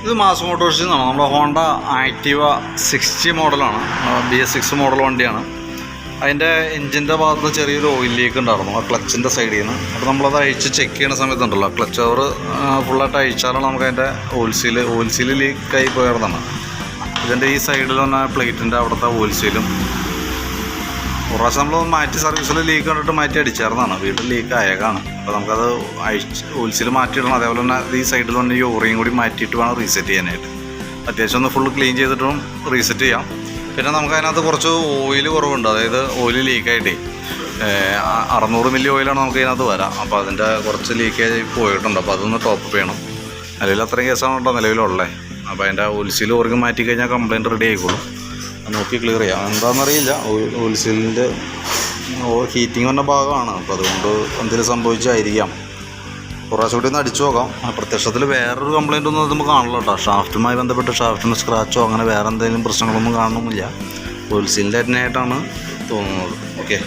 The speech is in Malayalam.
ഇത് മാസ് മോട്ടോഴ്സിൽ നിന്നാണ്. നമ്മുടെ ഹോണ്ട ആക്റ്റീവ 60 മോഡലാണ്, BS6 മോഡൽ വണ്ടിയാണ്. അതിൻ്റെ എഞ്ചിൻ്റെ ഭാഗത്ത് ചെറിയൊരു ഓയിൽ ലീക്ക് ഉണ്ടായിരുന്നു ആ ക്ലച്ചിൻ്റെ സൈഡിൽ നിന്ന്. അപ്പോൾ നമ്മളത് അഴിച്ച് ചെക്ക് ചെയ്യുന്ന സമയത്തുണ്ടല്ലോ, ക്ലച്ച് അവർ ഫുള്ളായിട്ട് അഴിച്ചാലാണ് നമുക്ക് അതിൻ്റെ ഓയിൽ സീല് ലീക്കായി പോയതാണ്. ഇതിൻ്റെ ഈ സൈഡിൽ തന്നെ പ്ലേറ്റിൻ്റെ അവിടുത്തെ ഓയിൽ സീലും ഒരു പ്രാവശ്യം നമ്മൾ മാറ്റി സർവീസിൽ ലീക്ക് കണ്ടിട്ട് മാറ്റി അടിച്ചായിരുന്നതാണ്, വീട്ടിൽ ലീക്ക് ആയേക്കാണ്. അപ്പോൾ നമുക്കത് ഓയിൽ സീൽ മാറ്റിയിടണം. അതേപോലെ തന്നെ ഈ സൈഡിൽ തന്നെ ഈ ഓറിയും കൂടി മാറ്റിയിട്ട് വേണം റീസെറ്റ് ചെയ്യാനായിട്ട്. അത്യാവശ്യം ഒന്ന് ഫുള്ള് ക്ലീൻ ചെയ്തിട്ടും റീസെറ്റ് ചെയ്യാം. പിന്നെ നമുക്ക് അതിനകത്ത് കുറച്ച് ഓയിൽ കുറവുണ്ട്, അതായത് ഓയിൽ ലീക്കായിട്ടേ 600 മില്ലി ഓയിലാണ് നമുക്ക് ഇതിനകത്ത് വരാം. അപ്പോൾ അതിൻ്റെ കുറച്ച് ലീക്കേജ് പോയിട്ടുണ്ട്. അപ്പോൾ അതൊന്ന് ടോപ്പ് ചെയ്യണം. നിലവിൽ അത്രയും കേസാണ് കേട്ടോ നിലവിലുള്ളത്. അപ്പോൾ അതിൻ്റെ ഓയിൽ സീൽ ഓറിക്ക് മാറ്റി കഴിഞ്ഞാൽ കംപ്ലയിൻറ്റ് റെഡി ആയിക്കോളും. നോക്കി ക്ലിയർ ചെയ്യാം. എന്താണെന്നറിയില്ല, ഓയിൽ സീലിൻ്റെ ഹീറ്റിംഗ് വന്ന ഭാഗമാണ്. അപ്പോൾ അതുകൊണ്ട് എന്തെങ്കിലും സംഭവിച്ചായിരിക്കാം. കുറേശ്ശെ കൂടി ഒന്ന് അടിച്ചു നോക്കാം. പ്രത്യക്ഷത്തിൽ വേറൊരു കംപ്ലയിൻ്റ് ഒന്നും നമുക്ക് കാണില്ല കേട്ടോ. ഷാഫ്റ്റുമായി ബന്ധപ്പെട്ട് ഷാഫ്റ്റിന് സ്ക്രാച്ചോ അങ്ങനെ വേറെ എന്തെങ്കിലും പ്രശ്നങ്ങളൊന്നും കാണുന്നില്ല. ഓയിൽ സീലിൻ്റെ തന്നെയായിട്ടാണ് തോന്നുന്നത്. ഓക്കെ.